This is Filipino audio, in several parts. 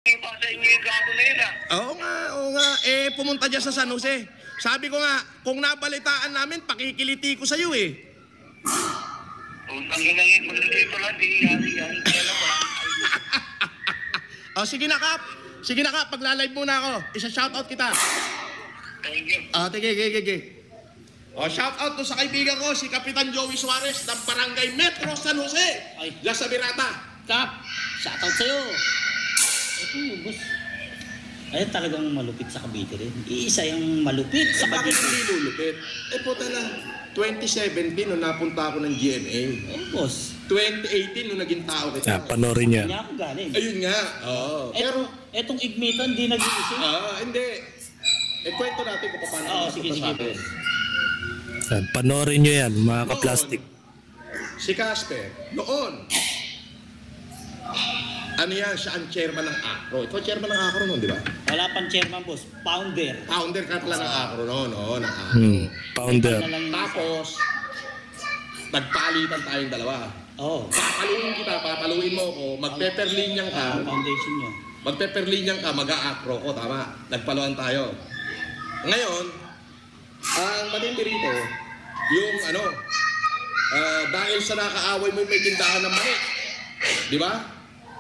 Pa sa inyo yung gago na yun ah. Oo nga. Pumunta dyan sa San Jose. Sabi ko nga, kung nabalitaan namin, pakikiliti ko sa'yo eh. Ang inangin mo dito lang, di yari-yari ka lang wala. O, sige na, Kap. Sige na, Kap. Pagla-live muna ako. Isa-shoutout kita. Thank you. Sige. O, shoutout to sa kaibigan ko, si Kapitan Joey Suarez ng Barangay Metro San Jose. Ay. Diyan sa Birata. Kap, shoutout sa'yo. Ito, boss. Ay, talagang malupit sa Cavite rin. Iisa yung malupit sa Bakit Cavite. hindi lulupit? Puta na. 2017 nung napunta ako ng GMA. Oh, boss. 2018 nung naging tao kita. Panorin niya. Kanya ako galing. Ayun nga. Oo. Pero, Etong igmitan, hindi nag-iisip. hindi. Kwento natin kung paano. Oo, napunta sige, sa sige, atin. boss. Panorin niyo yan, mga ka-plastic. Si Casper, noon, ano yan, siya ang chairman ng ACRO. Ikaw chairman ng ACRO noon, di ba? Wala pang chairman, boss. Founder. Founder ka pala ng ACRO noon, ng ACRO. Founder. Na lang yung Tapos, nagpalitan tayong dalawa. Oo. Papaluin mo ako, magpeperlinyang ka, Foundation nyo. magpeperlinyang ka, mag-a-ACRO ko, tama. Nagpaluan tayo. Ngayon, ang matindi rito, yung dahil sa nakaaway mo may tindahan ng mani. Di ba?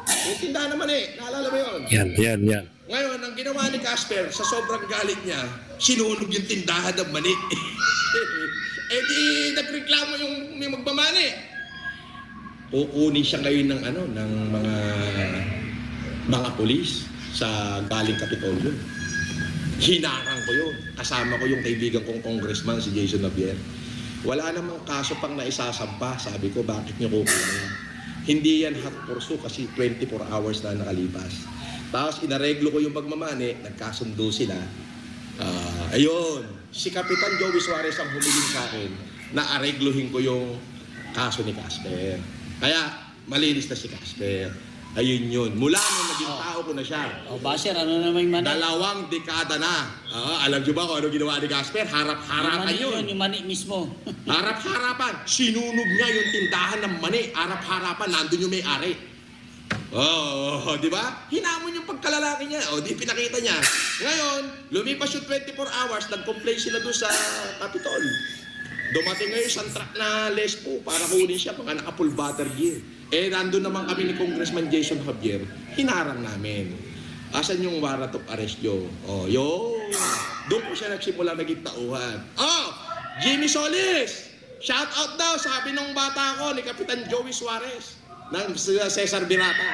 Yung tindahan ng mani, naalala mo yun? Yan. Ngayon, ang ginawa ni Casper, sa sobrang galit niya, sinunog yung tindahan ng mani. Di nagreklamo yung may magmamani. Kukunin siya ngayon ng mga pulis sa galing Kapitolyo. Hinarang ko yun. Kasama ko yung kaibigan kong congressman, si Jason Javier. Wala namang kaso pang naisasampa. Sabi ko, bakit niyo kukunin? Hindi yan hot pursuit kasi 24 hours na nakalipas. Tapos inareglo ko yung pagmamani, nagkasundo sila. Ayun, si Kapitan Joey Suarez ang humiling sa akin na aregluhin ko yung kaso ni Casper. Kaya malinis na si Casper. Ayun yun. Mula nung naging tao ko na siya. O, Basher, ano naman yung mani? 2 dekada na. Alam niyo ba kung ano ginawa ni Casper? Harap-harapan yun. Yung mani mismo. Harap-harapan. Sinunog niya yung tindahan ng mani. Harap-harapan. Nandun yung may-ari. Di ba? Hinamon yung pagkalalaki niya. Di pinakita niya. Ngayon, lumipas yung 24 hours, nag-complain sila doon sa Capitol. Dumating ngayon isang truck na lespo para kunin siya pagka naka-full butter gear. Nandun naman kami ni Congressman Jason Javier. Hinarang namin. Asan yung warrant of arrest nyo? Yun. Doon po siya nagsimula naging tauhan. Jimmy Solis! Shout out daw, sabi nung bata ko ni Kapitan Joey Suarez ng Cesar Birata.